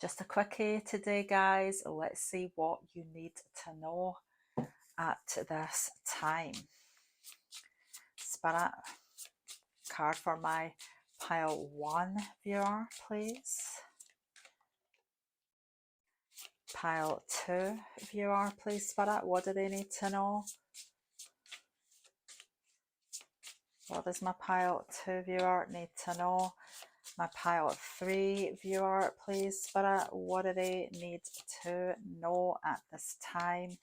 Just a quickie today, guys. Let's see what you need to know at this time. Spirit, card for my pile 1 viewer, please. Pile 2 viewer, please, Spirit. What do they need to know? What does my pile 2 viewer need to know? My pile 3 viewer, please, Spirit. What do they need to know at this time?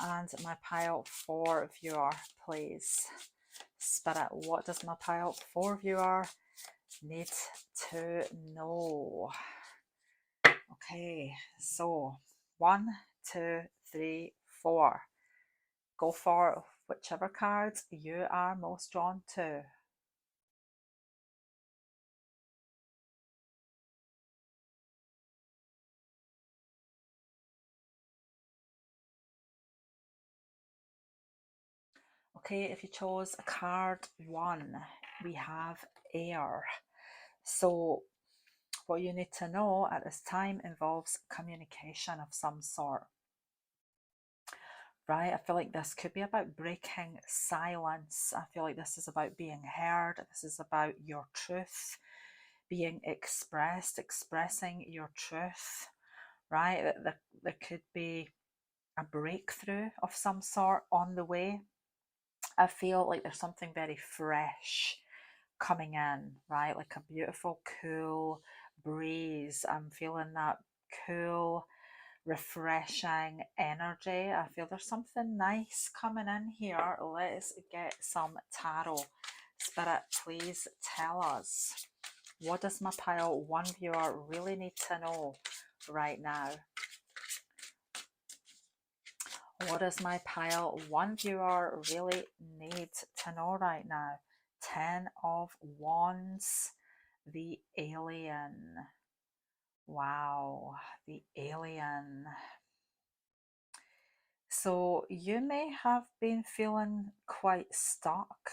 And my pile 4 viewer, please. Spirit, what does my pile 4 viewer need to know? Okay, so 1, 2, 3, 4. Go for whichever cards you are most drawn to. Okay, if you chose card 1, we have air. So what you need to know at this time involves communication of some sort. Right? I feel like this could be about breaking silence. I feel like this is about being heard. This is about your truth being expressed, expressing your truth, right? There could be a breakthrough of some sort on the way. I feel like there's something very fresh coming in, right? Like a beautiful, cool breeze. I'm feeling that cool, refreshing energy. I feel there's something nice coming in here. Let's get some tarot. Spirit, please tell us, what does my pile 1 viewer really need to know right now? What does my pile 1 viewer really need to know right now? 10 of Wands, the alien. Wow, the alien. So you may have been feeling quite stuck.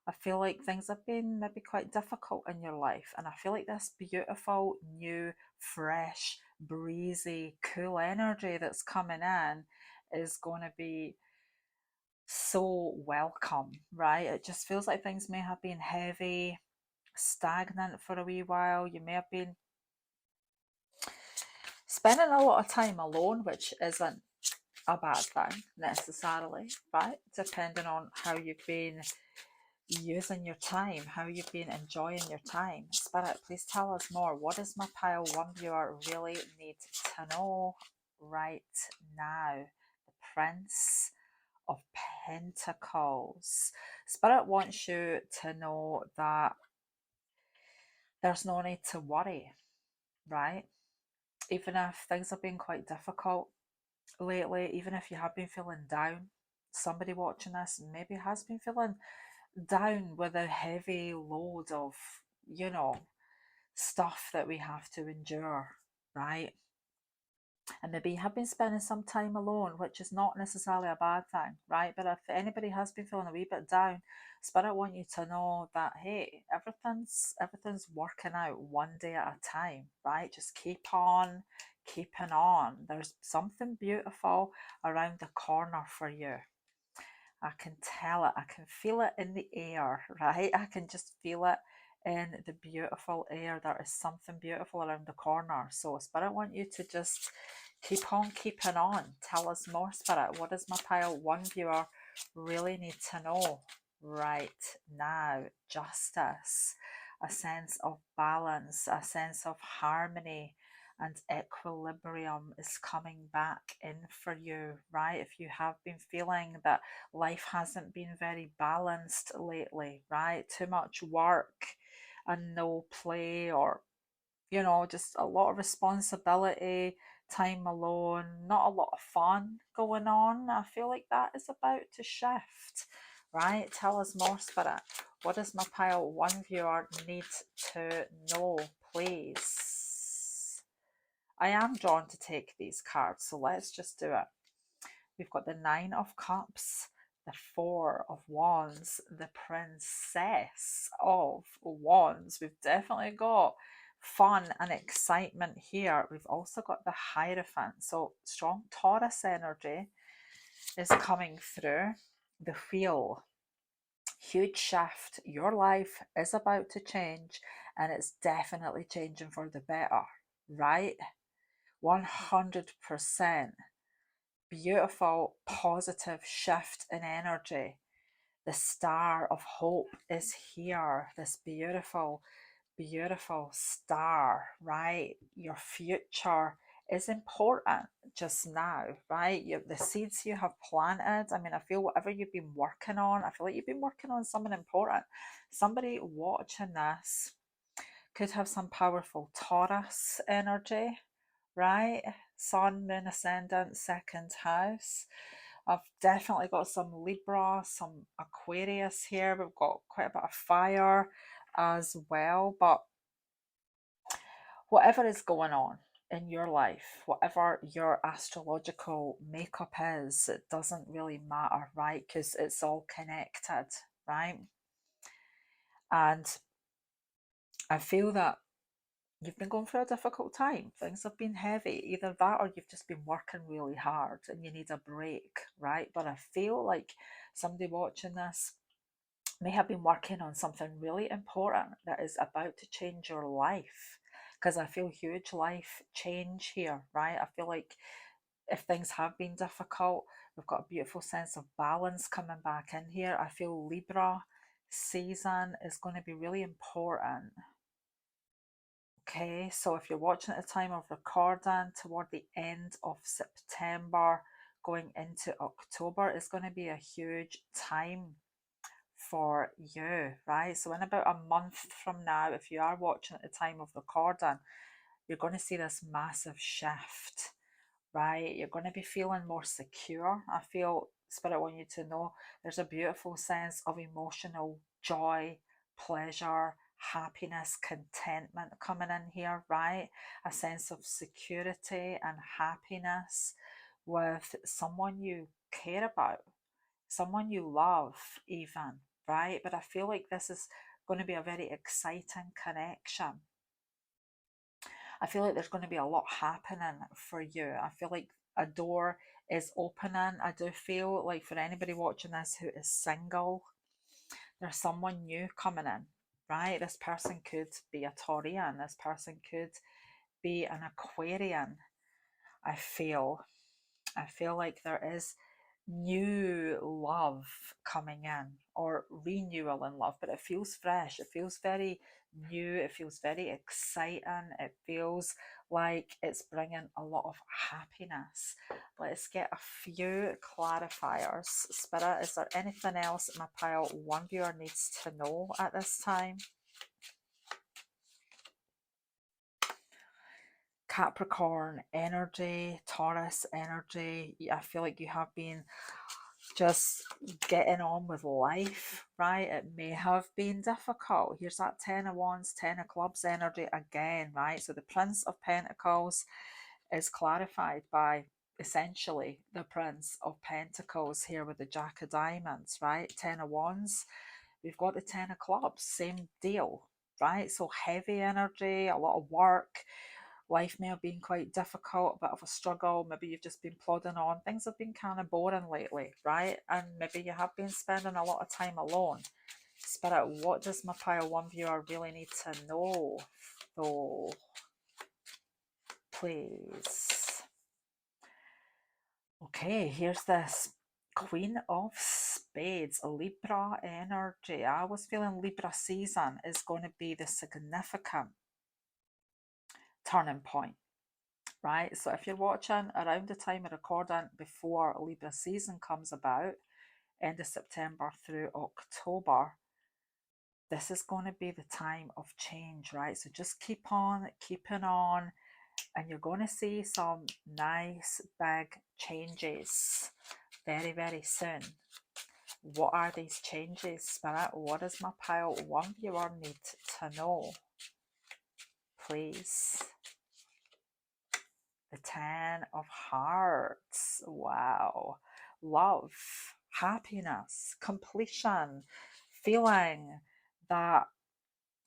I feel like things have been maybe quite difficult in your life, and I feel like this beautiful, new, fresh, breezy, cool energy that's coming in is going to be so welcome, right? It just feels like things may have been heavy, stagnant for a wee while. You may have been spending a lot of time alone, which isn't a bad thing necessarily, right? Depending on how you've been using your time, how you've been enjoying your time. Spirit, please tell us more. What does my pile 1 viewer really need to know right now? The Prince of Pentacles. Spirit wants you to know that there's no need to worry, right? Even if things have been quite difficult lately, even if you have been feeling down, somebody watching this maybe has been feeling down with a heavy load of, stuff that we have to endure, right? And maybe you have been spending some time alone, which is not necessarily a bad thing, right? But if anybody has been feeling a wee bit down, Spirit want you to know that, hey, everything's working out one day at a time, right? Just keep on keeping on. There's something beautiful around the corner for you. I can tell it. I can feel it in the air, right? I can just feel it in the beautiful air. There is something beautiful around the corner. So, Spirit, want you to just keep on keeping on. Tell us more, Spirit. What does my pile 1 viewer really need to know right now? Justice, a sense of balance, a sense of harmony and equilibrium is coming back in for you, right? If you have been feeling that life hasn't been very balanced lately, right? Too much work and no play, or, just a lot of responsibility, time alone, not a lot of fun going on. I feel like that is about to shift, right? Tell us more, Spirit. What does my pile 1 viewer need to know, please? I am drawn to take these cards, so let's just do it. We've got the 9 of Cups, the 4 of Wands, the Princess of Wands. We've definitely got fun and excitement here. We've also got the Hierophant. So strong Taurus energy is coming through. The Wheel. Huge shift. Your life is about to change, and it's definitely changing for the better, right? 100%. Beautiful, positive shift in energy. The star of hope is here. This beautiful, beautiful star, right? Your future is important just now, right? The seeds you have planted. I mean, I feel whatever you've been working on, I feel like you've been working on something important. Somebody watching this could have some powerful Taurus energy, right? Sun, Moon, Ascendant, second house. I've definitely got some Libra, some Aquarius here. We've got quite a bit of fire as well. But whatever is going on in your life, whatever your astrological makeup is, it doesn't really matter, right? Because it's all connected, right? And I feel that you've been going through a difficult time. Things have been heavy. Either that or you've just been working really hard and you need a break, right? But I feel like somebody watching this may have been working on something really important that is about to change your life. Because I feel huge life change here, right? I feel like if things have been difficult, we've got a beautiful sense of balance coming back in here. I feel Libra season is going to be really important. Okay, so if you're watching at the time of recording, toward the end of September, going into October is going to be a huge time for you, right? So in about a month from now, if you are watching at the time of recording, you're going to see this massive shift, right? You're going to be feeling more secure. I feel Spirit want you to know there's a beautiful sense of emotional joy, pleasure, happiness, contentment coming in here, right? A sense of security and happiness with someone you care about, someone you love, even, right? But I feel like this is going to be a very exciting connection. I feel like there's going to be a lot happening for you. I feel like a door is opening. I do feel like for anybody watching this who is single, there's someone new coming in, right? This person could be a Taurian, this person could be an Aquarian. I feel. I feel like there is new love coming in or renewal in love, but it feels fresh. It feels very new. It feels very exciting. It feels like it's bringing a lot of happiness. Let's get a few clarifiers. Spirit, is there anything else my pile one viewer needs to know at this time? Capricorn energy, Taurus energy. I feel like you have been just getting on with life, right? It may have been difficult. Here's that 10 of Wands, 10 of Clubs energy again, right? So the Prince of Pentacles is clarified by essentially the Prince of Pentacles here with the Jack of Diamonds, right? 10 of Wands. We've got the 10 of Clubs, same deal, right? So heavy energy, a lot of work. Life may have been quite difficult, a bit of a struggle. Maybe you've just been plodding on. Things have been kind of boring lately, right? And maybe you have been spending a lot of time alone. Spirit, what does my pile one viewer really need to know, though? Please. Okay, here's this Queen of Spades, Libra energy. I was feeling Libra season is going to be the significant turning point, right? So if you're watching around the time of recording before Libra season comes about, end of September through October, this is going to be the time of change, right? So just keep on keeping on, and you're going to see some nice big changes very, very soon. What are these changes, Spirit? What does my pile one viewer need to know? Please. The 10 of Hearts. Wow. Love, happiness, completion, feeling that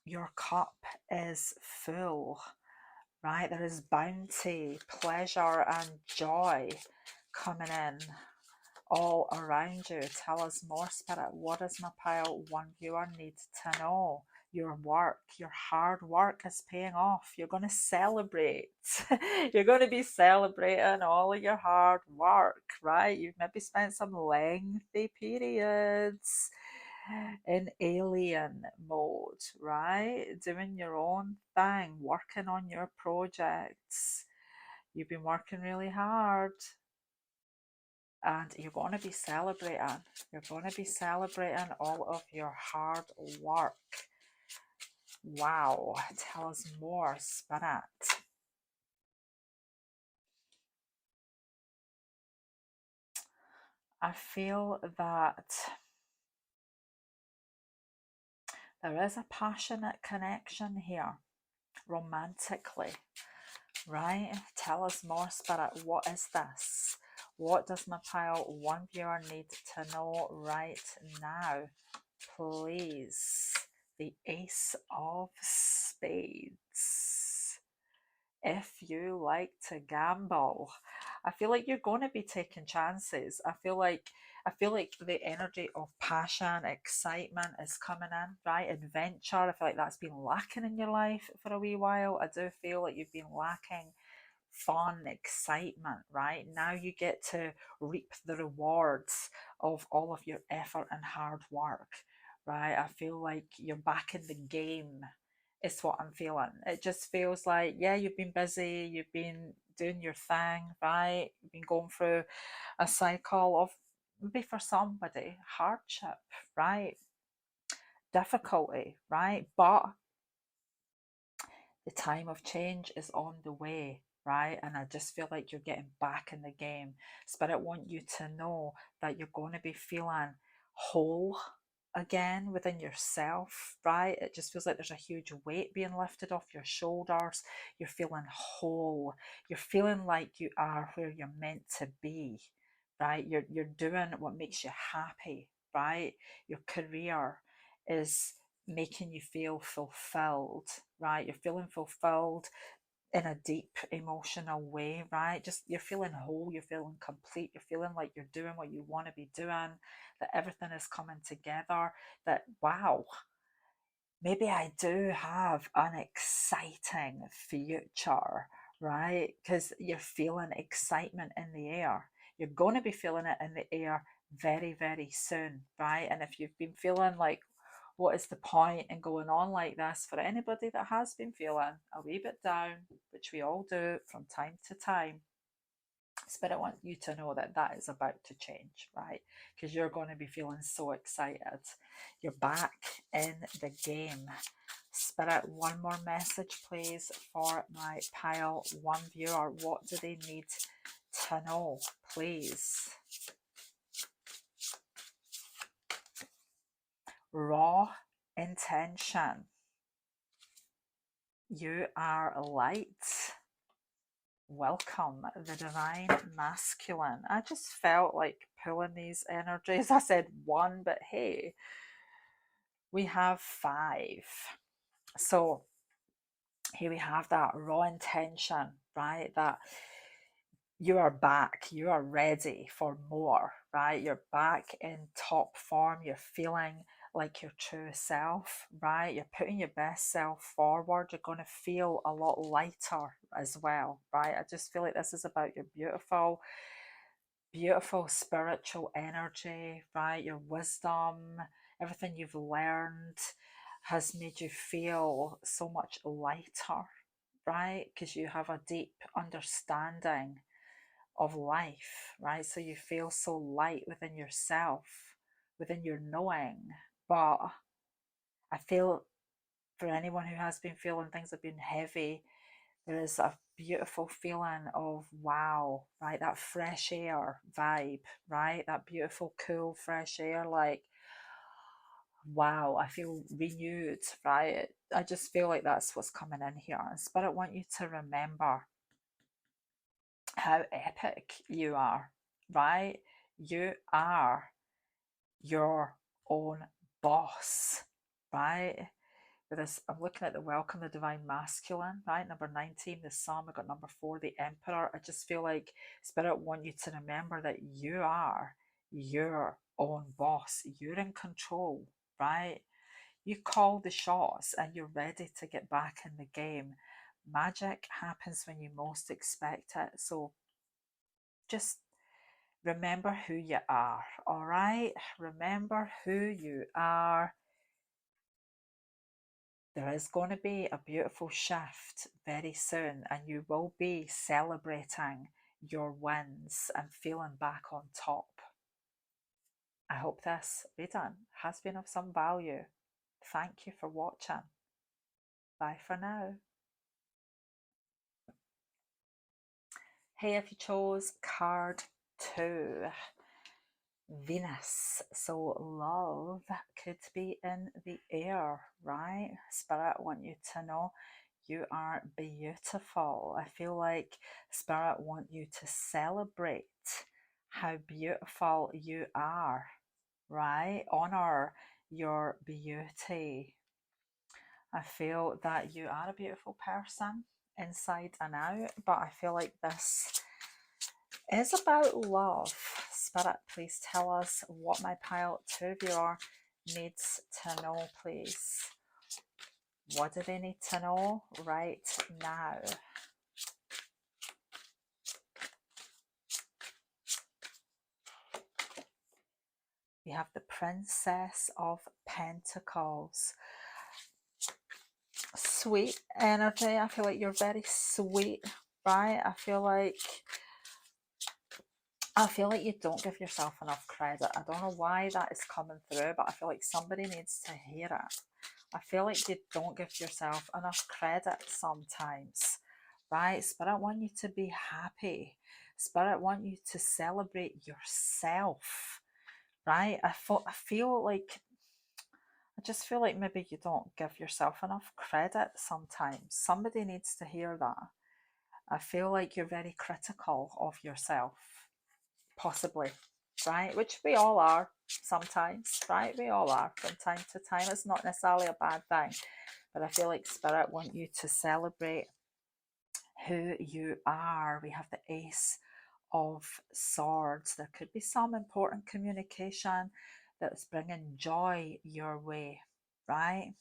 your cup is full, right? There is bounty, pleasure, and joy coming in all around you. Tell us more, Spirit. What does my pile one viewer need to know? Your work, your hard work is paying off. You're going to celebrate. You're going to be celebrating all of your hard work, right? You've maybe spent some lengthy periods in alien mode, right? Doing your own thing, working on your projects. You've been working really hard, and you're going to be celebrating. You're going to be celebrating all of your hard work. Wow, tell us more, Spirit. I feel that there is a passionate connection here, romantically, right? Tell us more, Spirit. What is this? What does my pile one viewer need to know right now? Please. The Ace of Spades. If you like to gamble, I feel like you're going to be taking chances. I feel like the energy of passion, excitement is coming in, right? Adventure. I feel like that's been lacking in your life for a wee while. I do feel like you've been lacking fun, excitement, right? Now you get to reap the rewards of all of your effort and hard work, right? I feel like you're back in the game, is what I'm feeling. It just feels like, yeah, you've been busy, you've been doing your thing, right? You've been going through a cycle of maybe for somebody hardship, right? Difficulty, right? But the time of change is on the way, right? And I just feel like you're getting back in the game. Spirit want you to know that you're going to be feeling whole again within yourself, right? It just feels like there's a huge weight being lifted off your shoulders. You're feeling whole. You're feeling like you are where you're meant to be, right? You're doing what makes you happy, right? Your career is making you feel fulfilled, right? You're feeling fulfilled in a deep emotional way, right? Just you're feeling whole, you're feeling complete, you're feeling like you're doing what you want to be doing, that everything is coming together, that wow, maybe I do have an exciting future, right? Because you're feeling excitement in the air. You're going to be feeling it in the air very, very soon, right? And if you've been feeling like, what is the point in going on like this, for anybody that has been feeling a wee bit down, which we all do from time to time, Spirit want you to know that that is about to change, right? Because you're going to be feeling so excited. You're back in the game. Spirit, one more message, please, for my pile one viewer. What do they need to know, please? Raw intention. You are light. Welcome, the divine masculine. I just felt like pulling these energies. I said one, but hey, we have five. So here we have that raw intention, right? That you are back, you are ready for more, right? You're back in top form, you're feeling like your true self, right? You're putting your best self forward, you're going to feel a lot lighter as well, right? I just feel like this is about your beautiful, beautiful spiritual energy, right? Your wisdom, everything you've learned has made you feel so much lighter, right? Because you have a deep understanding of life, right? So you feel so light within yourself, within your knowing. But I feel for anyone who has been feeling things have been heavy, there is a beautiful feeling of wow, right? That fresh air vibe, right? That beautiful, cool, fresh air, like wow, I feel renewed, right? I just feel like that's what's coming in here. And Spirit want you to remember how epic you are, right? You are your own boss, right? with this, I'm looking at the welcome, the divine masculine, right? Number 19, the sun. We've got number 4, the emperor. I just feel like Spirit want you to remember that you are your own boss. You're in control, right? You call the shots and you're ready to get back in the game. Magic happens when you most expect it. So just remember who you are, all right? Remember who you are. There is going to be a beautiful shift very soon, and you will be celebrating your wins and feeling back on top. I hope this reading has been of some value. Thank you for watching. Bye for now. Hey, if you chose card 2, Venus. So love could be in the air, right? Spirit want you to know you are beautiful. I feel like Spirit want you to celebrate how beautiful you are, right? Honor your beauty. I feel that you are a beautiful person inside and out, but I feel like this is about love. Spirit, please tell us what my pile 2 viewer needs to know, please. What do they need to know right now? We have the Princess of Pentacles. Sweet energy. I feel like you're very sweet, right? I feel like you don't give yourself enough credit. I don't know why that is coming through, but I feel like somebody needs to hear it. I feel like you don't give yourself enough credit sometimes, right? Spirit want you to be happy. Spirit want you to celebrate yourself, right? I just feel like maybe you don't give yourself enough credit sometimes. Somebody needs to hear that. I feel like you're very critical of yourself, possibly, right? Which we all are sometimes, right? We all are from time to time. It's not necessarily a bad thing, but I feel like Spirit want you to celebrate who you are. We have the Ace of Swords. There could be some important communication that's bringing joy your way, right?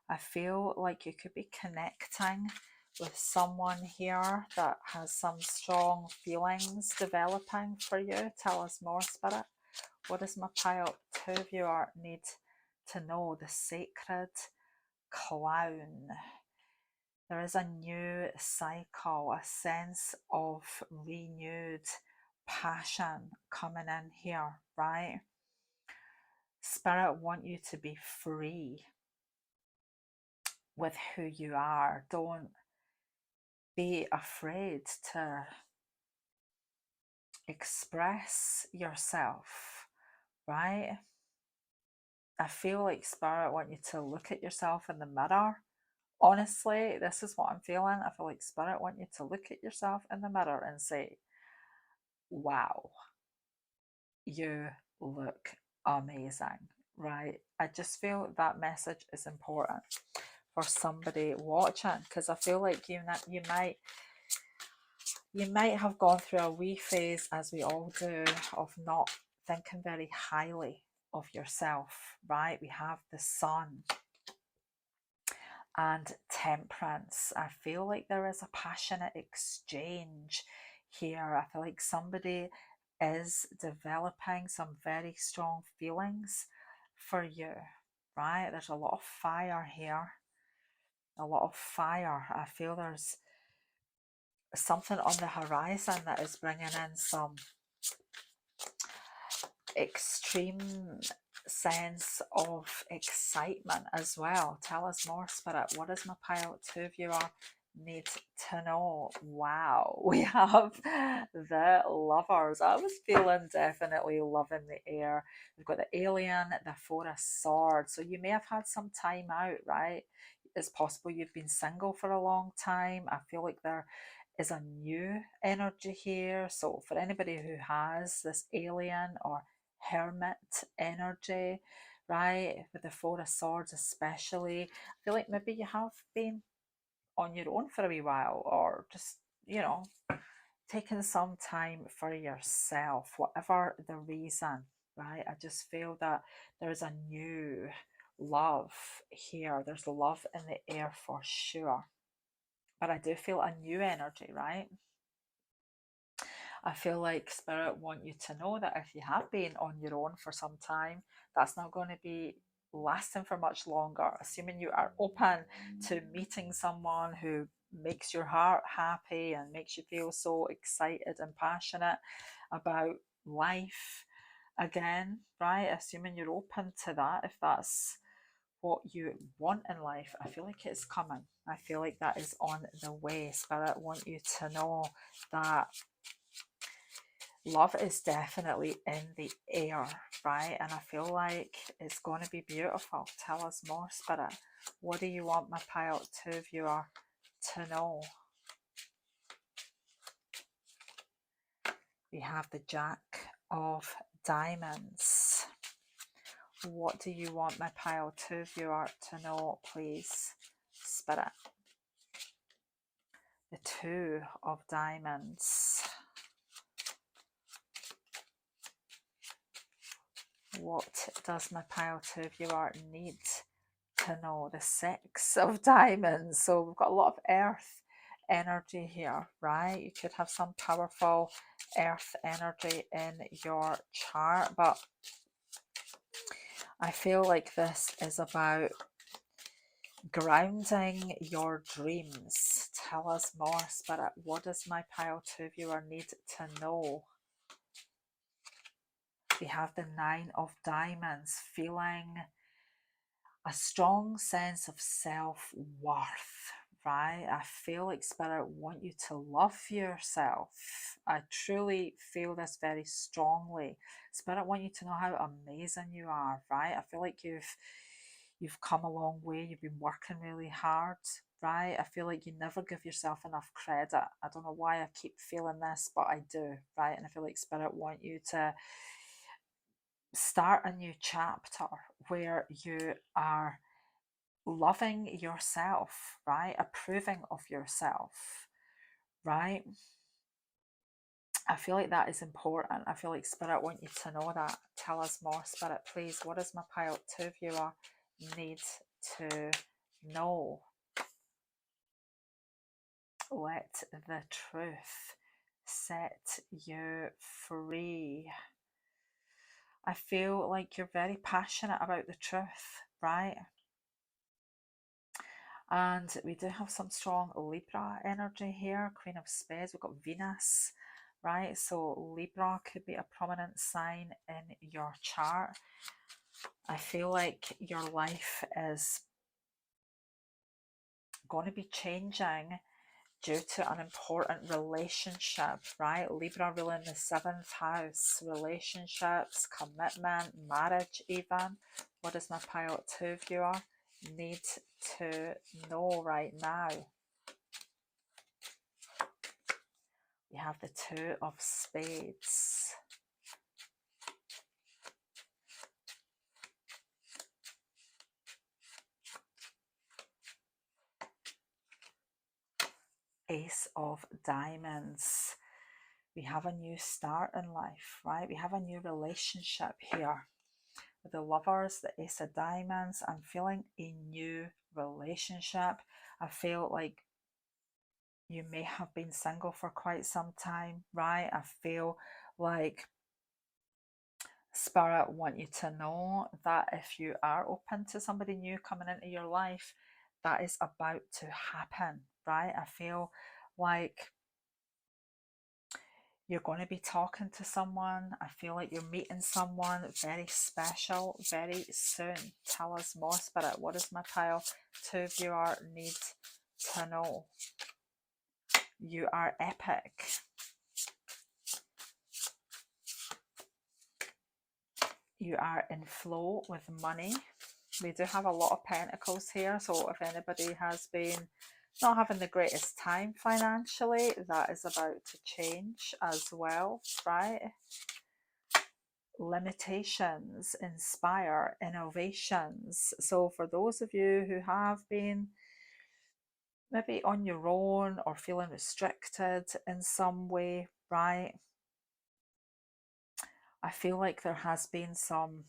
I feel like you could be connecting with someone here that has some strong feelings developing for you. Tell us more, Spirit. What does my pile 2 viewer need to know? The Sacred Clown. There is a new cycle, a sense of renewed passion coming in here, right? Spirit want you to be free with who you are. Don't be afraid to express yourself, right? I feel like Spirit want you to look at yourself in the mirror. Honestly, this is what I'm feeling. I feel like Spirit want you to look at yourself in the mirror and say, wow, you look amazing, right? I just feel that message is important for somebody watching, because I feel like you might have gone through a wee phase, as we all do, of not thinking very highly of yourself, right? We have the Sun and Temperance. I feel like there is a passionate exchange here. I feel like somebody is developing some very strong feelings for you, right? There's a lot of fire here. A lot of fire. I feel there's something on the horizon that is bringing in some extreme sense of excitement as well. Tell us more, Spirit. What does my pile 2 viewer need to know? Wow, we have the Lovers. I was feeling definitely love in the air. We've got the Alien, the 4 of Swords. So you may have had some time out, right? It's possible you've been single for a long time. I feel like there is a new energy here. So for anybody who has this alien or hermit energy, right? With the Four of Swords especially. I feel like maybe you have been on your own for a wee while, or just, you know, taking some time for yourself, whatever the reason, right? I just feel that there's a new love here. There's love in the air for sure. But I do feel a new energy, right? I feel like Spirit want you to know that if you have been on your own for some time, that's not going to be lasting for much longer. Assuming you are open to meeting someone who makes your heart happy and makes you feel so excited and passionate about life again, right? Assuming you're open to that, if that's what you want in life, I feel like it's coming. I feel like that is on the way. Spirit want you to know that love is definitely in the air, right? And I feel like it's going to be beautiful. Tell us more, Spirit. What do you want my pile 2 viewer to know? We have the Jack of Diamonds. What do you want my pile 2 viewer to know, please, Spirit? The 2 of Diamonds. What does my pile 2 viewer need to know? The 6 of Diamonds. So we've got a lot of earth energy here, right? You could have some powerful earth energy in your chart, but I feel like this is about grounding your dreams. Tell us more, Spirit. What does my pile 2 viewer need to know? We have the 9 of Diamonds, feeling a strong sense of self-worth, right? I feel like Spirit want you to love yourself. I truly feel this very strongly. Spirit want you to know how amazing you are, right? I feel like you've come a long way. You've been working really hard, right? I feel like you never give yourself enough credit. I don't know why I keep feeling this, but I do, right? And I feel like Spirit want you to start a new chapter where you are loving yourself, right? Approving of yourself, right? I feel like that is important. I feel like Spirit want you to know that. Tell us more, Spirit, please. What does my pile 2 viewer need to know? Let the truth set you free. I feel like you're very passionate about the truth, right? And we do have some strong Libra energy here. Queen of Spades, we've got Venus, right? So Libra could be a prominent sign in your chart. I feel like your life is going to be changing due to an important relationship, right? Libra ruling the 7th house, relationships, commitment, marriage even. What does my pile 2 viewer need to know right now? We have the 2 of Spades. Ace of Diamonds. We have a new start in life, right? We have a new relationship here. With the Lovers, the Ace of Diamonds, I'm feeling a new relationship. I feel like you may have been single for quite some time, right? I feel like Spirit want you to know that if you are open to somebody new coming into your life, that is about to happen, right? I feel like you're going to be talking to someone. I feel like you're meeting someone very special very soon. Tell us more, Spirit. What does my pile 2 viewer need to know? You are epic. You are in flow with money. We do have a lot of pentacles here, so if anybody has been not having the greatest time financially, that is about to change as well, right? limitations inspire innovations. So for those of you who have been maybe on your own or feeling restricted in some way, right? I feel like there has been some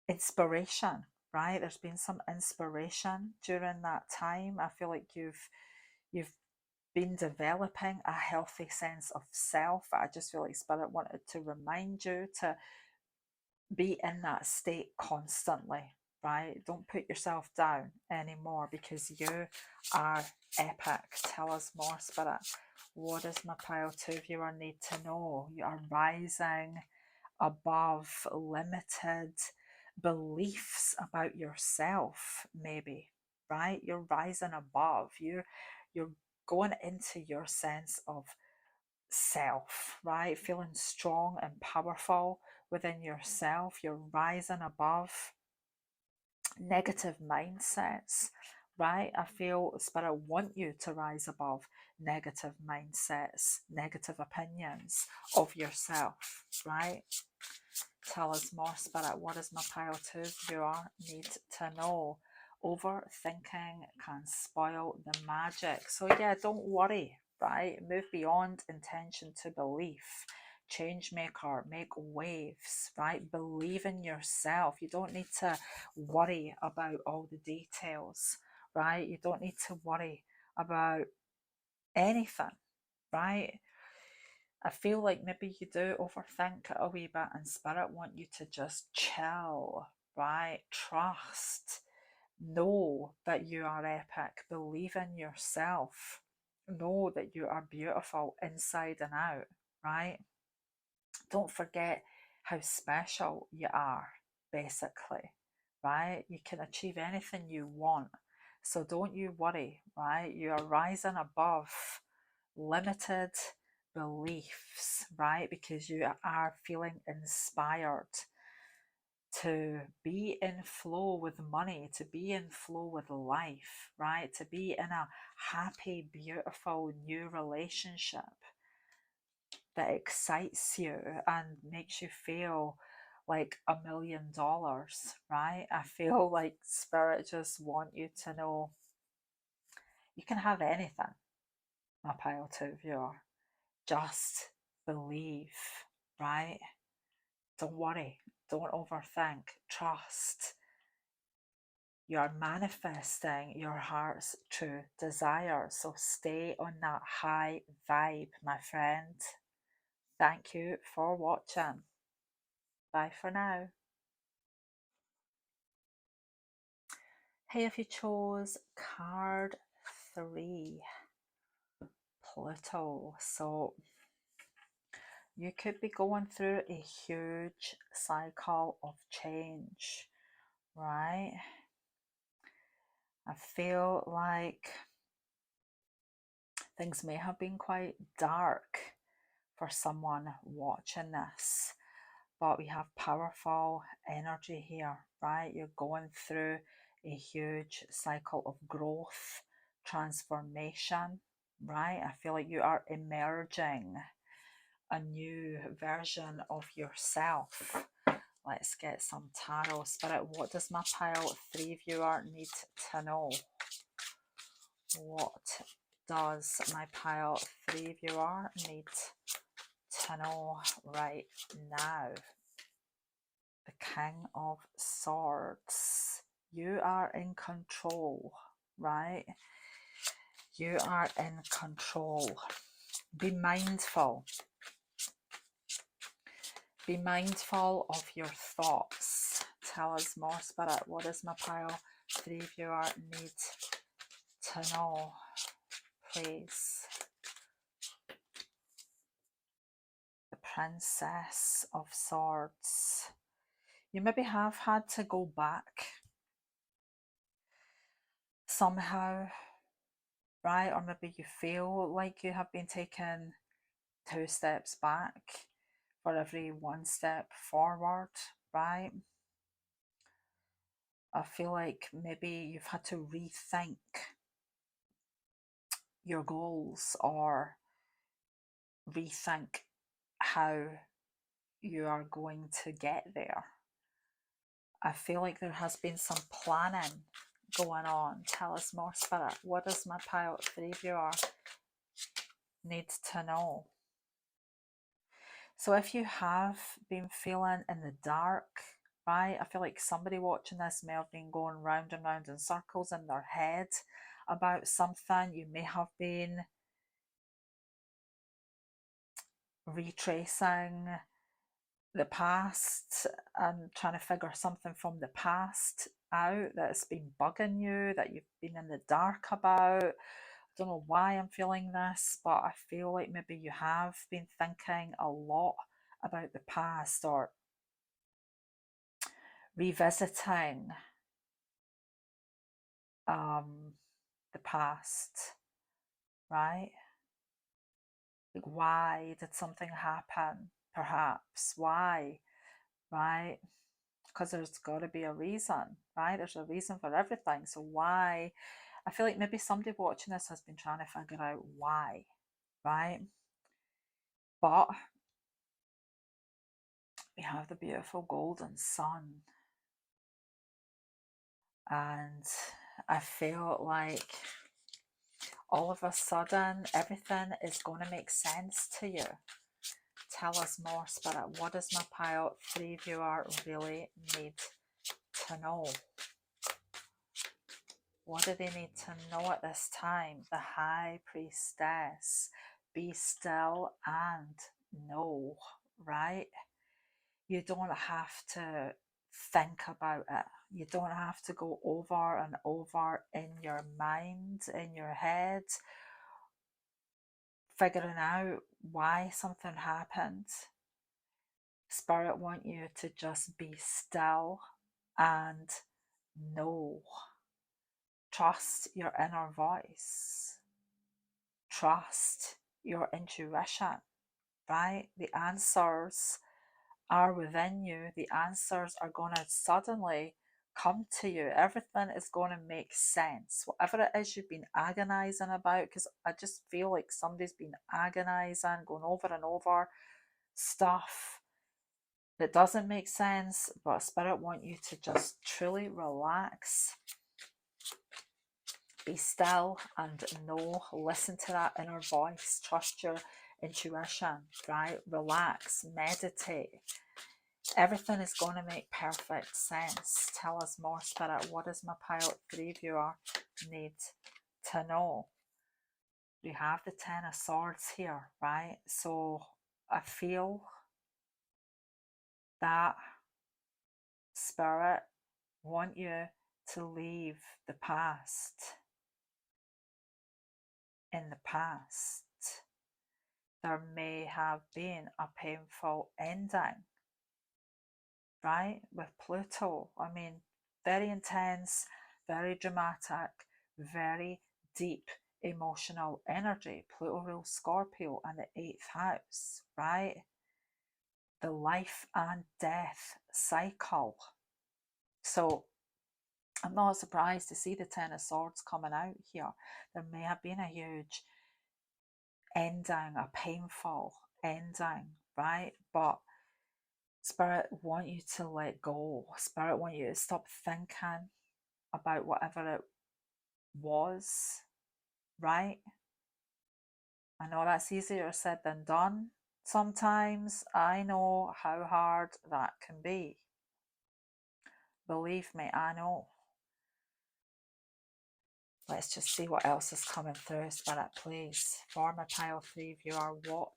inspiration, right? There's been some inspiration during that time. I feel like you've been developing a healthy sense of self. I just feel like Spirit wanted to remind you to be in that state constantly, right? Don't put yourself down anymore because you are epic. Tell us more, Spirit. What does my pile 2 viewer need to know? You are rising above limited beliefs about yourself, maybe, right? You're rising above. You're going into your sense of self, right? Feeling strong and powerful within yourself. You're rising above negative mindsets, right? I feel Spirit want you to rise above negative mindsets, negative opinions of yourself, right? Tell us more, Spirit. What does my pile 2 viewer need to know? Overthinking can spoil the magic. So yeah, don't worry, right? Move beyond intention to belief. Change maker, make waves, right? Believe in yourself. You don't need to worry about all the details, right? You don't need to worry about anything, right? I feel like maybe you do overthink it a wee bit, and Spirit want you to just chill, right? Trust. Know that you are epic. Believe in yourself. Know that you are beautiful inside and out, right? Don't forget how special you are, basically, right? You can achieve anything you want. So don't you worry, right? You are rising above limited beliefs, right? Because you are feeling inspired to be in flow with money, to be in flow with life, right? To be in a happy, beautiful new relationship that excites you and makes you feel like $1 million, right? I feel like Spirit just want you to know you can have anything, my pile 2 viewer. Just believe, right? Don't worry, don't overthink, trust. You are manifesting your heart's true desire. So stay on that high vibe, my friend. Thank you for watching. Bye for now. Hey, if you chose card 3, Pluto. So you could be going through a huge cycle of change, right? I feel like things may have been quite dark for someone watching this, but we have powerful energy here, right? You're going through a huge cycle of growth, transformation, right? I feel like you are emerging a new version of yourself. Let's get some tarot. Spirit, what does my pile 3 viewer need to know? What does my pile 3 viewer need to know right now? The King of Swords. You are in control, right? You are in control. Be mindful. Be mindful of your thoughts. Tell us more, Spirit. What does my pile 3 viewer need to know, please? The Princess of Swords. You maybe have had to go back somehow, right? Or maybe you feel like you have been taking 2 steps back for every 1 step forward, right? I feel like maybe you've had to rethink your goals or rethink how you are going to get there. I feel like there has been some planning going on. Tell us more, Spirit. What does my pile 3 viewer need to know? So if you have been feeling in the dark, right, I feel like somebody watching this may have been going round and round in circles in their head about something. You may have been retracing the past and trying to figure something from the past out that's been bugging you, that you've been in the dark about. I don't know why I'm feeling this, but I feel like maybe you have been thinking a lot about the past or revisiting the past, right? Like, why did something happen? Perhaps. Why? Right? Because there's got to be a reason, right? There's a reason for everything. So why? I feel like maybe somebody watching this has been trying to figure out why, right? But we have the beautiful golden sun. And I feel like all of a sudden everything is going to make sense to you. Tell us more, Spirit. What does my pile 3 viewer really need to know? What do they need to know at this time? The High Priestess. Be still and know, right? You don't have to think about it. You don't have to go over and over in your mind, in your head, figuring out why something happened. Spirit want you to just be still and know. Trust your inner voice. Trust your intuition, right? The answers are within you. The answers are going to suddenly come to you. Everything is going to make sense. Whatever it is you've been agonizing about, because I just feel like somebody's been agonizing, going over and over stuff that doesn't make sense, but Spirit want you to just truly relax, be still and know, listen to that inner voice, trust your intuition, right? Relax, meditate. Everything is going to make perfect sense. Tell us more, Spirit. What does my pile 3 viewer need to know? We have the 10 of Swords here, right? So I feel that Spirit want you to leave the past in the past. There may have been a painful ending, right? With Pluto. I mean, very intense, very dramatic, very deep emotional energy. Pluto rules Scorpio and the 8th house, right? The life and death cycle. So I'm not surprised to see the 10 of Swords coming out here. There may have been a huge ending, a painful ending, right? But Spirit want you to let go. Spirit want you to stop thinking about whatever it was, right? I know that's easier said than done. Sometimes I know how hard that can be. Believe me, I know. Let's just see what else is coming through, Spirit, please. For my pile 3 viewer, what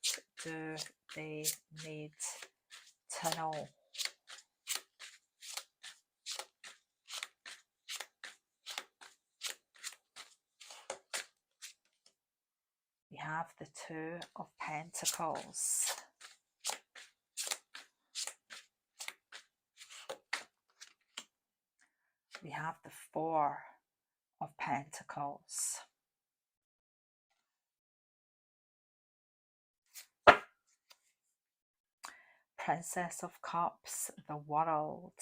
do they need to know? We have the 2 of Pentacles. We have the 4 of Pentacles. Princess of Cups, the World.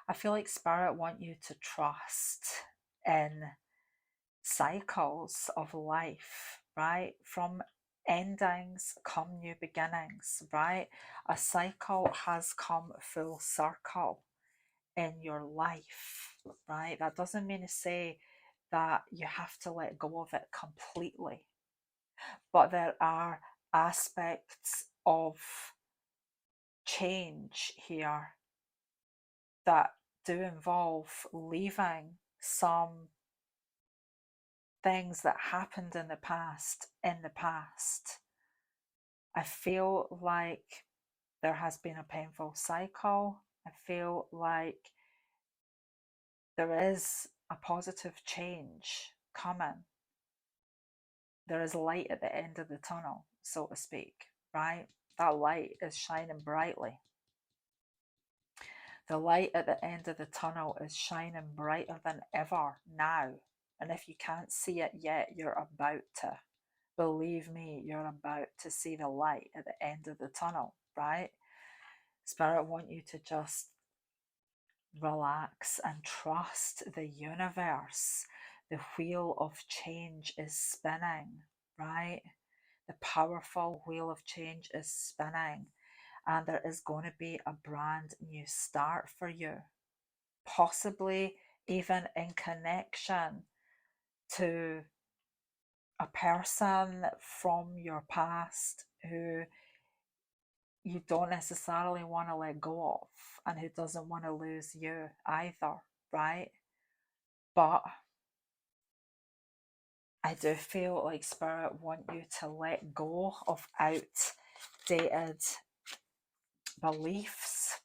I feel like Spirit want you to trust in cycles of life, right? From endings come new beginnings, right? A cycle has come full circle in your life, right? That doesn't mean to say that you have to let go of it completely, but there are aspects of change here that do involve leaving some things that happened in the past in the past. I feel like there has been a painful cycle. I feel like there is a positive change coming. There is light at the end of the tunnel, so to speak, right? That light is shining brightly. The light at the end of the tunnel is shining brighter than ever now. And if you can't see it yet, you're about to. Believe me, you're about to see the light at the end of the tunnel, right? Spirit want you to just relax and trust the universe. The wheel of change is spinning, right? The powerful wheel of change is spinning, and there is going to be a brand new start for you, possibly even in connection to a person from your past who you don't necessarily want to let go of and who doesn't want to lose you either, right? But I do feel like Spirit want you to let go of outdated beliefs.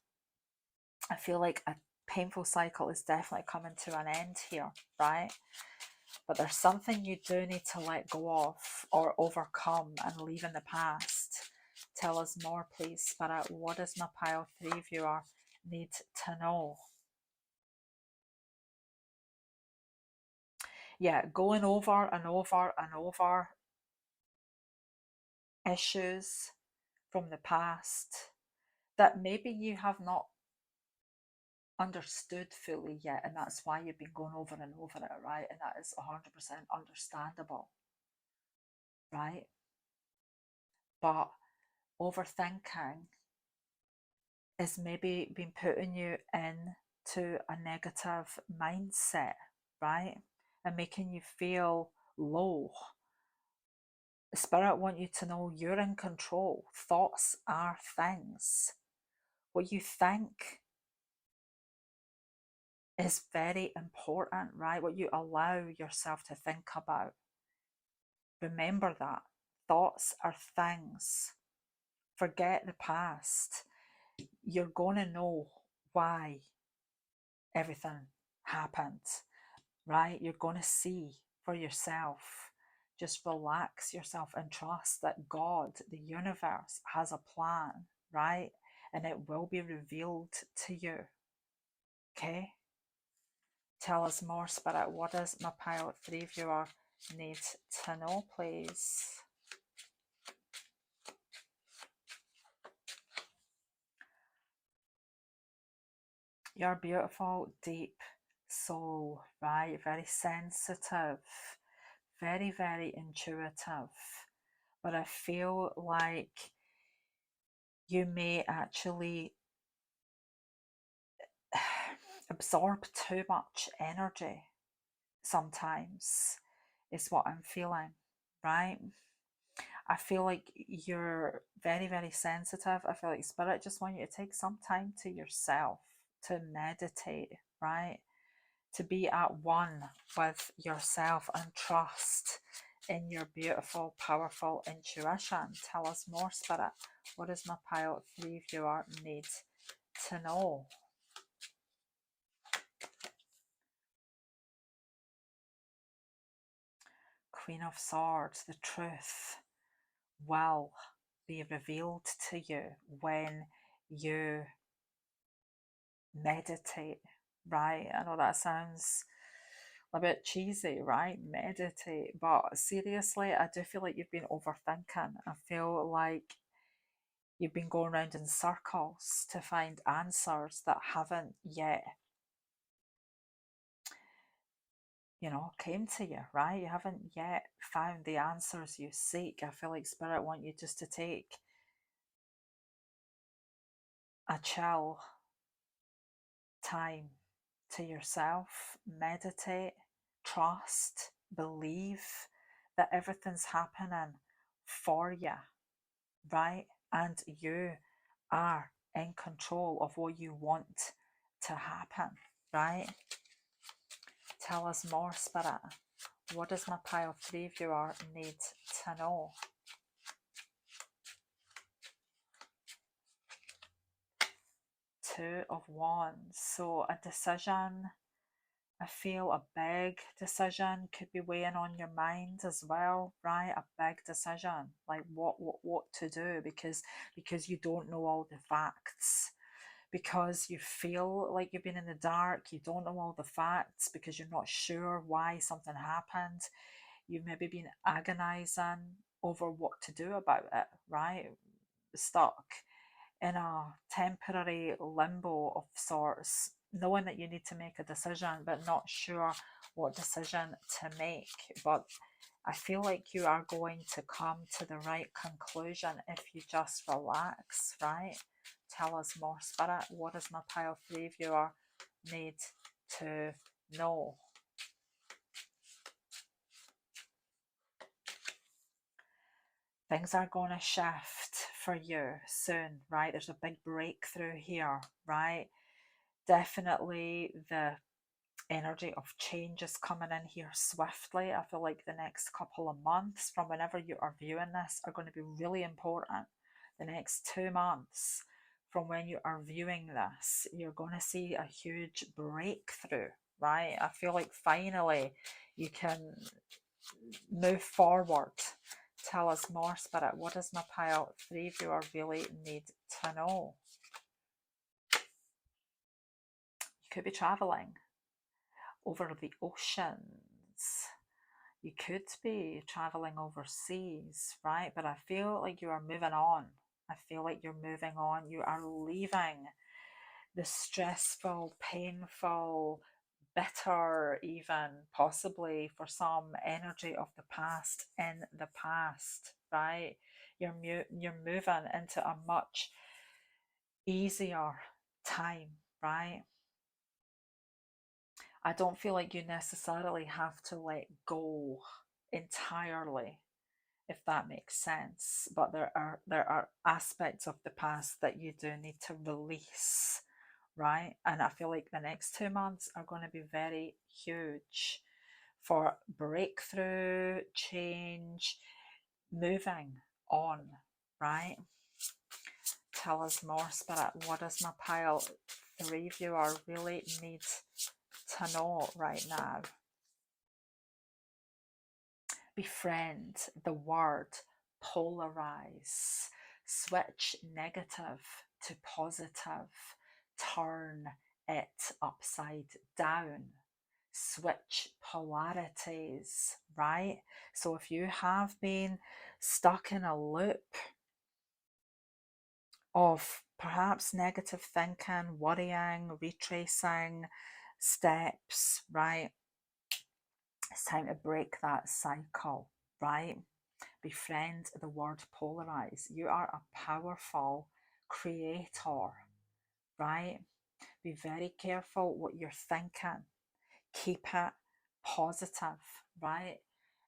I feel like a painful cycle is definitely coming to an end here, right? But there's something you do need to let go of or overcome and leave in the past. Tell us more, please, Spirit. What does my pile 3 viewer need to know? Yeah, going over and over and over issues from the past that maybe you have not understood fully yet, and that's why you've been going over and over it, right? And that is 100% understandable, right? But overthinking is maybe been putting you into a negative mindset, right? And making you feel low. Spirit want you to know you're in control. Thoughts are things. What you think is very important, right? What you allow yourself to think about. Remember that. Thoughts are things. Forget the past. You're going to know why everything happened, right? You're going to see for yourself. Just relax yourself and trust that God, the universe, has a plan, right? And it will be revealed to you. Okay? Tell us more, Spirit. What does my pilot 3 viewer need to know, please? Your beautiful, deep soul, right? Very sensitive, very, very intuitive. But I feel like you may actually absorb too much energy sometimes, is what I'm feeling, right? I feel like you're very, very sensitive. I feel like Spirit just want you to take some time to yourself, to meditate, right? To be at one with yourself and trust in your beautiful, powerful intuition. Tell us more, Spirit. What does my pilot 3 viewer need to know? Queen of Swords, the truth will be revealed to you when you meditate, right? I know that sounds a bit cheesy, right? Meditate. But seriously, I do feel like you've been overthinking. I feel like you've been going around in circles to find answers that haven't yet, came to you, right? You haven't yet found the answers you seek. I feel like Spirit want you just to take a chill time to yourself, meditate, trust, believe that everything's happening for you, right? And you are in control of what you want to happen, right? Tell us more, Spirit. What does my pile 3 viewer need to know? Two of Wands. So a decision, I feel a big decision could be weighing on your mind as well, right? A big decision, like what to do, because you don't know all the facts, because you feel like you've been in the dark, you don't know all the facts, because you're not sure why something happened. You've maybe been agonizing over what to do about it, right? Stuck in a temporary limbo of sorts, knowing that you need to make a decision, but not sure what decision to make. But I feel like you are going to come to the right conclusion if you just relax, right? Tell us more, Spirit. What does my pile 3 viewer need to know? Things are going to shift for you soon, right? There's a big breakthrough here, right? Definitely the energy of change is coming in here swiftly. I feel like the next couple of months from whenever you are viewing this are going to be really important. The next 2 months from when you are viewing this, you're going to see a huge breakthrough, right? I feel like finally you can move forward. Tell us more, Spirit. What does my pile 3 viewer really need to know? You could be traveling over the oceans. You could be traveling overseas, right? But I feel like you are moving on. I feel like you're moving on. You are leaving the stressful, painful, bitter, even possibly for some energy of the past in the past, right? You're moving into a much easier time, right? I don't feel like you necessarily have to let go entirely, if that makes sense. But there are aspects of the past that you do need to release, right? And I feel like the next 2 months are going to be very huge for breakthrough, change, moving on, right? Tell us more, Spirit. What does my pile 3 viewer really need to know right now? Befriend, the word, polarize, switch negative to positive, turn it upside down, switch polarities, right? So if you have been stuck in a loop of perhaps negative thinking, worrying, retracing steps, right? It's time to break that cycle, right? Befriend, the word polarize. You are a powerful creator, right? Be very careful what you're thinking. Keep it positive, right?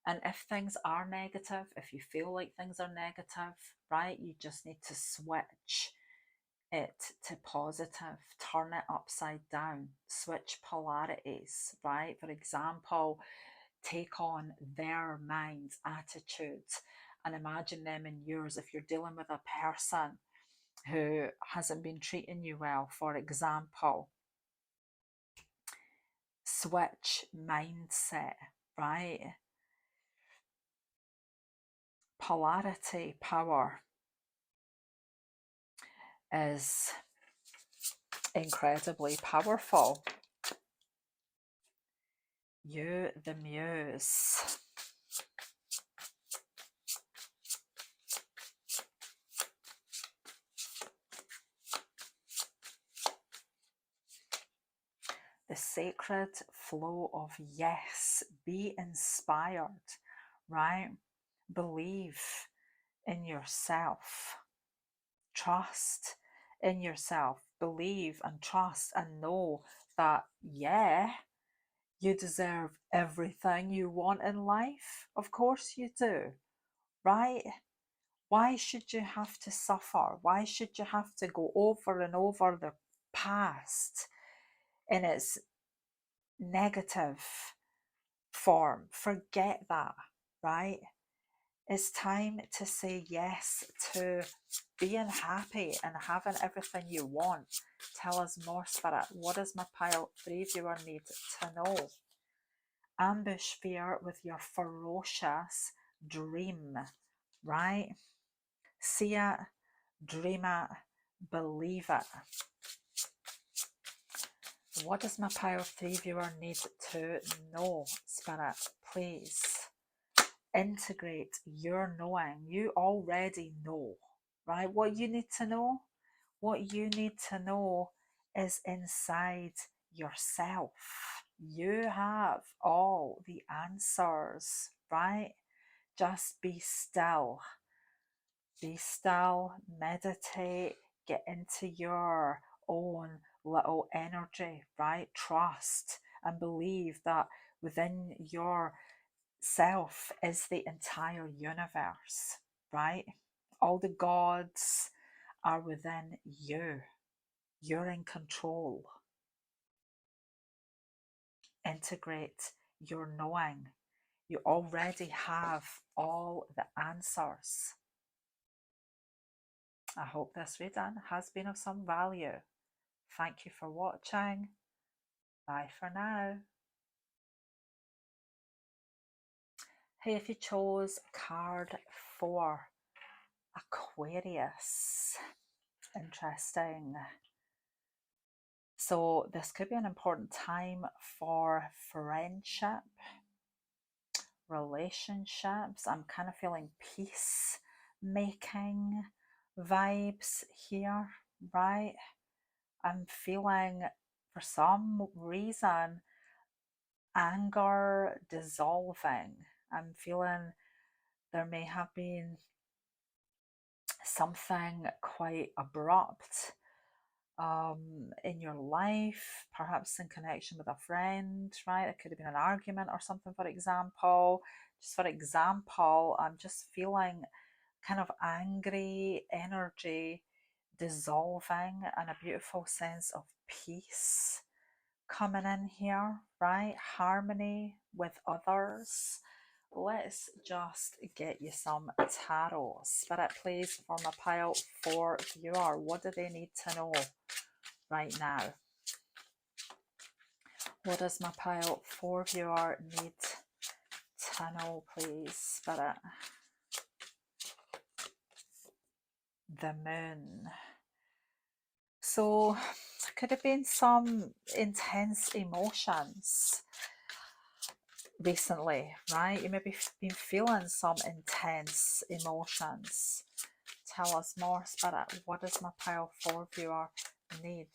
And if things are negative, if you feel like things are negative, right, you just need to switch it to positive, turn it upside down, switch polarities, right? For example, take on their mind's attitudes and imagine them in yours. If you're dealing with a person who hasn't been treating you well, for example, switch mindset, right? Polarity power is incredibly powerful. You, the muse. The sacred flow of yes be inspired, right? Believe in yourself. Trust in yourself. Believe and trust and know that, yeah, you deserve everything you want in life. Of course you do, right? Why should you have to suffer? Why should you have to go over and over the past in its negative form? Forget that, right? It's time to say yes to being happy and having everything you want. Tell us more, Spirit. What does my pile 3 viewer need to know? Ambush fear with your ferocious dream, right? See it, dream it, believe it. What does my pile 3 viewer need to know, Spirit? Please integrate your knowing. You already know, right? What you need to know, what you need to know is inside yourself. You have all the answers, right? Just be still. Be still, meditate, get into your own little energy, right? Trust and believe that within your self is the entire universe, right? All the gods are within you. You're in control. Integrate your knowing. You already have all the answers. I hope this reading has been of some value. Thank you for watching. Bye for now. Hey, if you chose card 4, Aquarius. Interesting. So this could be an important time for friendship, relationships. I'm kind of feeling peace making vibes here, right? I'm feeling, for some reason, anger dissolving. I'm feeling there may have been something quite abrupt in your life, perhaps in connection with a friend, right? It could have been an argument or something, for example. Just for example, I'm just feeling kind of angry energy dissolving and a beautiful sense of peace coming in here, right? Harmony with others. Let's just get you some tarot. Spirit, please, for my pile 4 viewer. What do they need to know right now? What does my pile 4 viewer need to know, please, Spirit? The moon. So, could have been some intense emotions recently, right? You maybe been feeling some intense emotions. Tell us more, Spirit. What does my pile 4 viewer need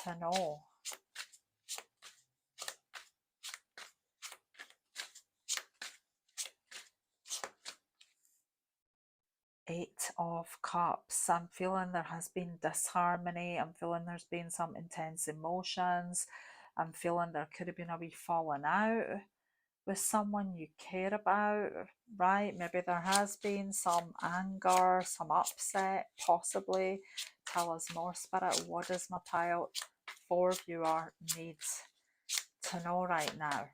to know? 8 of Cups. I'm feeling there has been disharmony. I'm feeling there's been some intense emotions. I'm feeling there could have been a wee falling out with someone you care about, right? Maybe there has been some anger, some upset, possibly. Tell us more, Spirit. What does my pile 4 viewer need to know right now?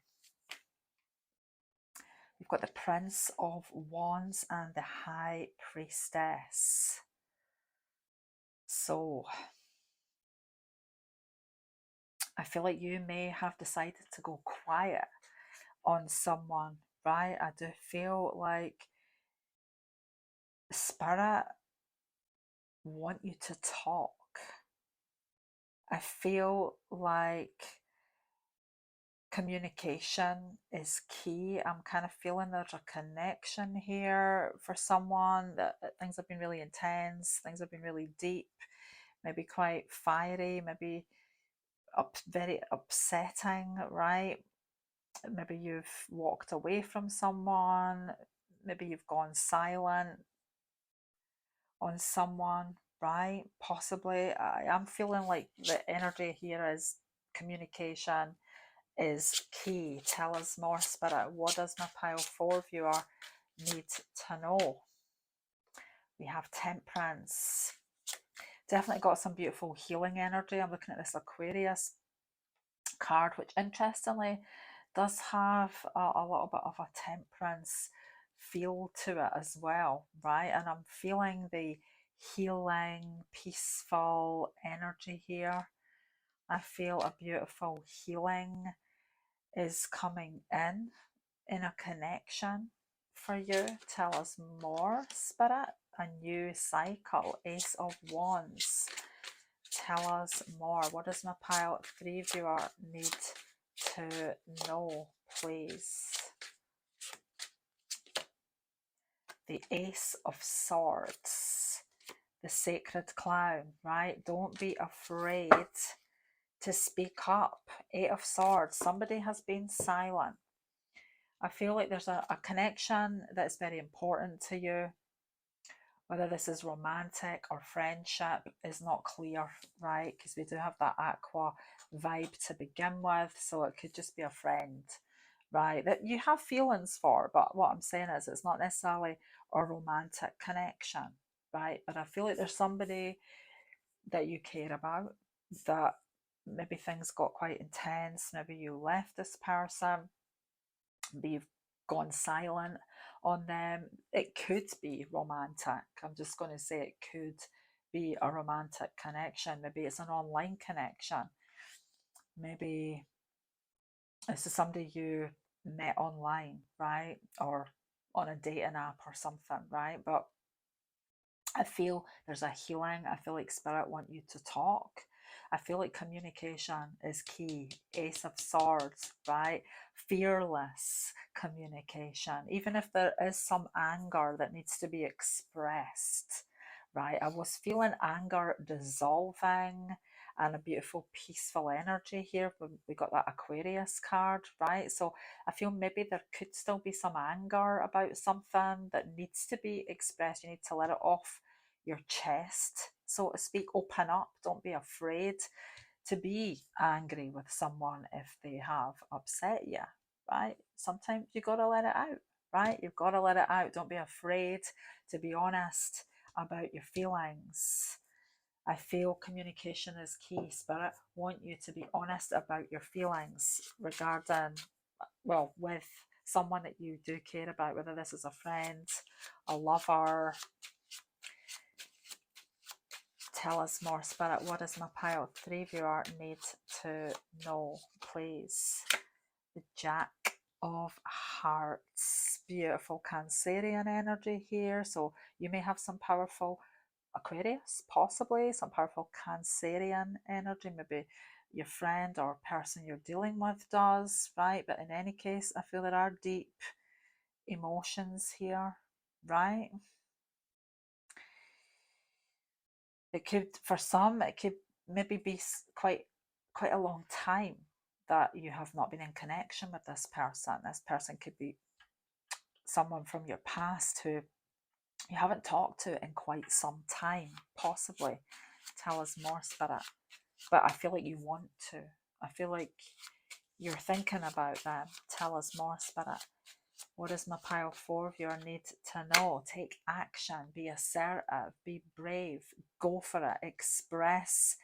We've got the Prince of Wands and the High Priestess. So, I feel like you may have decided to go quiet on someone, right? I do feel like Spirit want you to talk. I feel like communication is key. I'm kind of feeling there's a connection here for someone, that things have been really intense, things have been really deep, maybe quite fiery, maybe very upsetting, right? Maybe you've walked away from someone, maybe you've gone silent on someone, right? Possibly. I am feeling like the energy here is communication is key. Tell us more, Spirit. What does my pile 4 viewer need to know? We have Temperance. Definitely got some beautiful healing energy. I'm looking at this Aquarius card, which interestingly does have a little bit of a temperance feel to it as well, right? And I'm feeling the healing, peaceful energy here. I feel a beautiful healing is coming in a connection for you. Tell us more, Spirit. A new cycle, Ace of Wands. Tell us more. What does my pile 3 viewer need to know, please? The Ace of Swords, the Sacred Clown, right? Don't be afraid to speak up. 8 of Swords, somebody has been silent. I feel like there's a connection that's very important to you. Whether this is romantic or friendship is not clear, right? Because we do have that aqua vibe to begin with, so it could just be a friend, right? That you have feelings for, but what I'm saying is it's not necessarily a romantic connection, right? But I feel like there's somebody that you care about, that maybe things got quite intense, maybe you left this person, maybe you've gone silent on them. It could be romantic. I'm just going to say it could be a romantic connection. Maybe it's an online connection. Maybe this is somebody you met online, right? Or on a dating app or something, right? But I feel there's a healing. I feel like Spirit want you to talk. I feel like communication is key. Ace of Swords, right? Fearless communication. Even if there is some anger that needs to be expressed, right? I was feeling anger dissolving and a beautiful peaceful energy here when we got that Aquarius card, right? So I feel maybe there could still be some anger about something that needs to be expressed. You need to let it off your chest, so to speak. Open up. Don't be afraid to be angry with someone if they have upset you, right? Sometimes you got to let it out, right? You've got to let it out. Don't be afraid to be honest about your feelings. I feel communication is key. Spirit want you to be honest about your feelings regarding, well, with someone that you do care about, whether this is a friend, a lover. Tell us more, Spirit. What does my pile 3 viewer need to know, please? The Jack of Hearts. Beautiful Cancerian energy here. So you may have some powerful Aquarius, possibly some powerful Cancerian energy. Maybe your friend or person you're dealing with does, right? But in any case, I feel there are deep emotions here, right? It could, for some, it could maybe be quite a long time that you have not been in connection with this person. This person could be someone from your past who you haven't talked to in quite some time, possibly. Tell us more, Spirit. But I feel like you want to. I feel like you're thinking about them. Tell us more, Spirit. What does my pile 4 viewer need to know? Take action, be assertive, be brave, go for it, express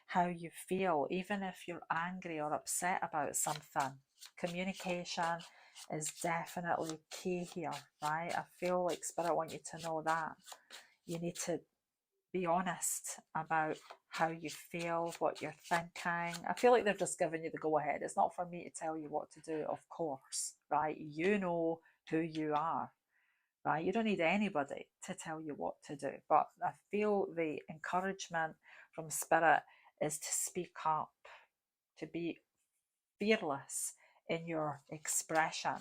how you feel, even if you're angry or upset about something. Communication is definitely key here, right? I feel like Spirit want you to know that. You need to be honest about how you feel, what you're thinking. I feel like they're just giving you the go ahead. It's not for me to tell you what to do, of course, right? You know who you are, right? You don't need anybody to tell you what to do. But I feel the encouragement from Spirit is to speak up, to be fearless in your expression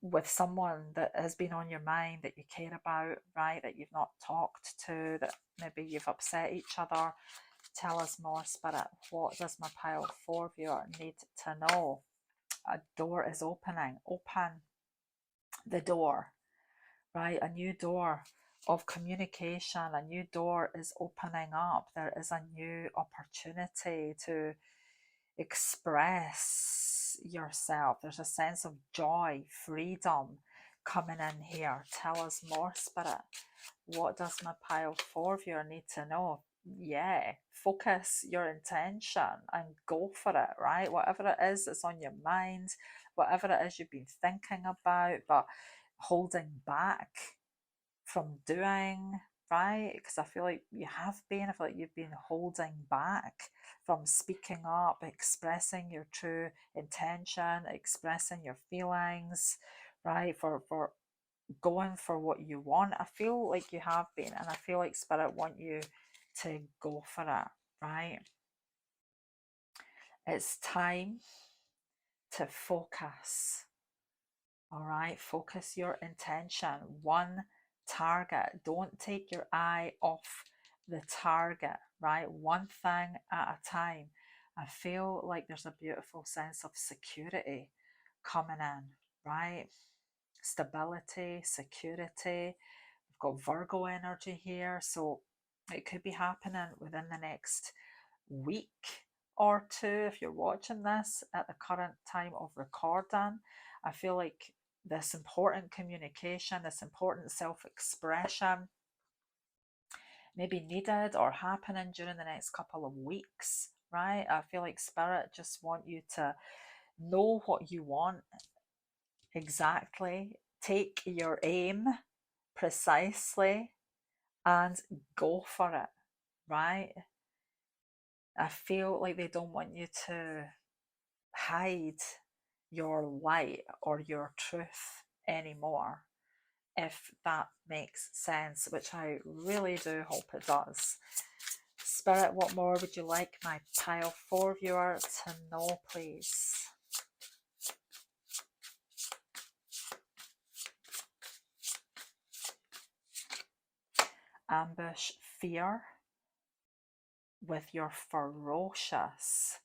with someone that has been on your mind, that you care about, right? That you've not talked to, that maybe you've upset each other. Tell us more, Spirit. What does my pile 4 viewer need to know? a door is opening. Open the door, right? A new door of communication, a new door is opening up. There is a new opportunity to express yourself. There's a sense of joy, freedom coming in here. Tell us more, Spirit. What does my pile 4 viewer need to know? Yeah, focus your intention and go for it, right? Whatever it is that's on your mind, whatever it is you've been thinking about, but holding back from doing, right? Because I feel like you have been, I feel like you've been holding back from speaking up, expressing your true intention, expressing your feelings, right? For going for what you want. I feel like you have been, and I feel like Spirit want you to go for it, right? It's time to focus. All right, focus your intention. One target. Don't take your eye off the target, right? One thing at a time. I feel like there's a beautiful sense of security coming in, right? Stability, security. We've got Virgo energy here, so it could be happening within the next week or two if you're watching this at the current time of recording. I feel like this important communication, this important self-expression may be needed or happening during the next couple of weeks, right? I feel like Spirit just want you to know what you want exactly, take your aim precisely, and go for it, right? I feel like they don't want you to hide your light or your truth anymore, if that makes sense, which I really do hope it does. Spirit, what more would you like my pile 4 viewer to know, please? Ambush fear with your ferocious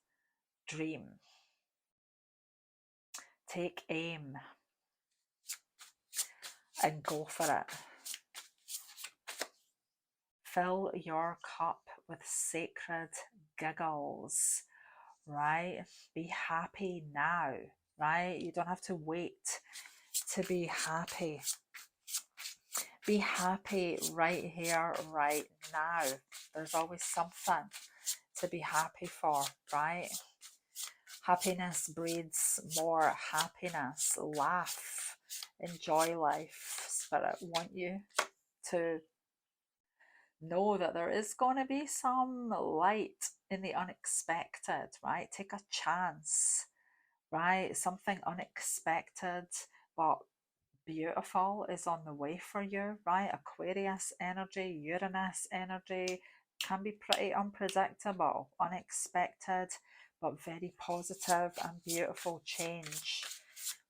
dream. Take aim and go for it. Fill your cup with sacred giggles, right? Be happy now, right? You don't have to wait to be happy. Be happy right here, right now. There's always something to be happy for, right? Happiness breeds more happiness. Laugh, enjoy life. Spirit want you to know that there is going to be some light in the unexpected, right? Take a chance, right? Something unexpected but beautiful is on the way for you, right? Aquarius energy, Uranus energy can be pretty unpredictable, unexpected, but very positive and beautiful change,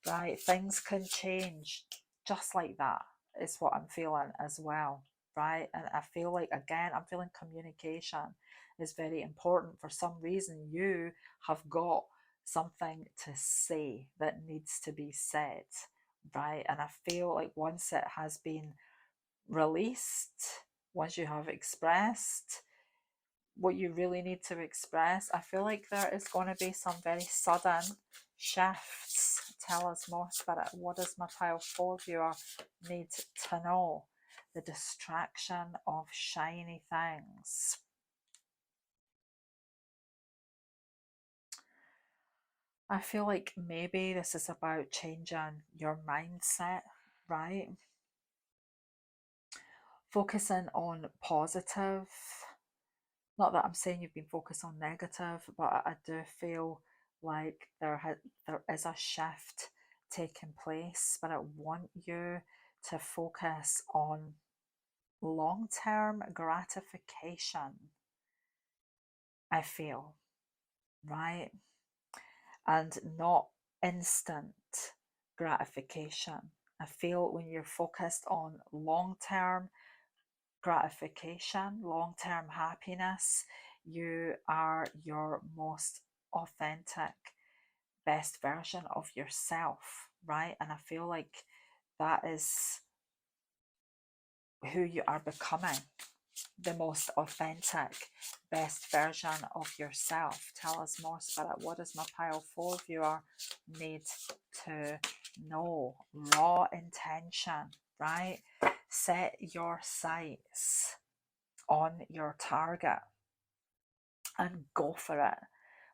right? Things can change just like that, is what I'm feeling as well, right? And I feel like, again, I'm feeling communication is very important. For some reason, you have got something to say that needs to be said, right? And I feel like once it has been released, once you have expressed what you really need to express, I feel like there is going to be some very sudden shifts. Tell us more, Spirit. What does my pile 4 viewer need to know? The distraction of shiny things. I feel like maybe this is about changing your mindset, right? Focusing on positive. Not that I'm saying you've been focused on negative, but I do feel like there is a shift taking place. But I want you to focus on long-term gratification, I feel, right? And not instant gratification. I feel when you're focused on long-term gratification, long-term happiness, you are your most authentic best version of yourself, right? And I feel like that is who you are becoming, the most authentic, best version of yourself. Tell us more, Spirit. What does my pile 4 viewer need to know? Raw intention, right? Set your sights on your target and go for it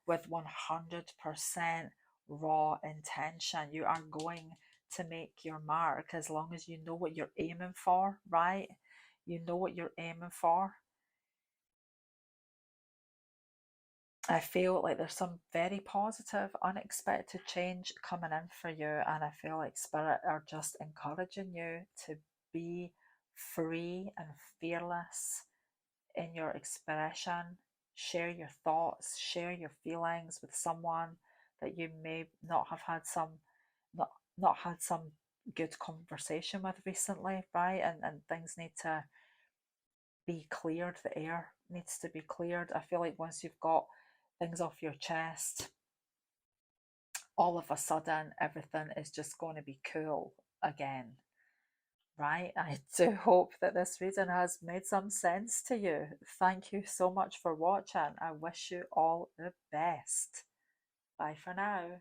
with 100% raw intention. You are going to make your mark as long as you know what you're aiming for, right? You know what you're aiming for. I feel like there's some very positive, unexpected change coming in for you, and I feel like Spirit are just encouraging you to be free and fearless in your expression. Share your thoughts, share your feelings with someone that you may not have had some not not had some good conversation with recently, right? And things need to be cleared, the air needs to be cleared. I feel like once you've got things off your chest, all of a sudden everything is just going to be cool again, right? I do hope that this reading has made some sense to you. Thank you so much for watching. I wish you all the best. Bye for now.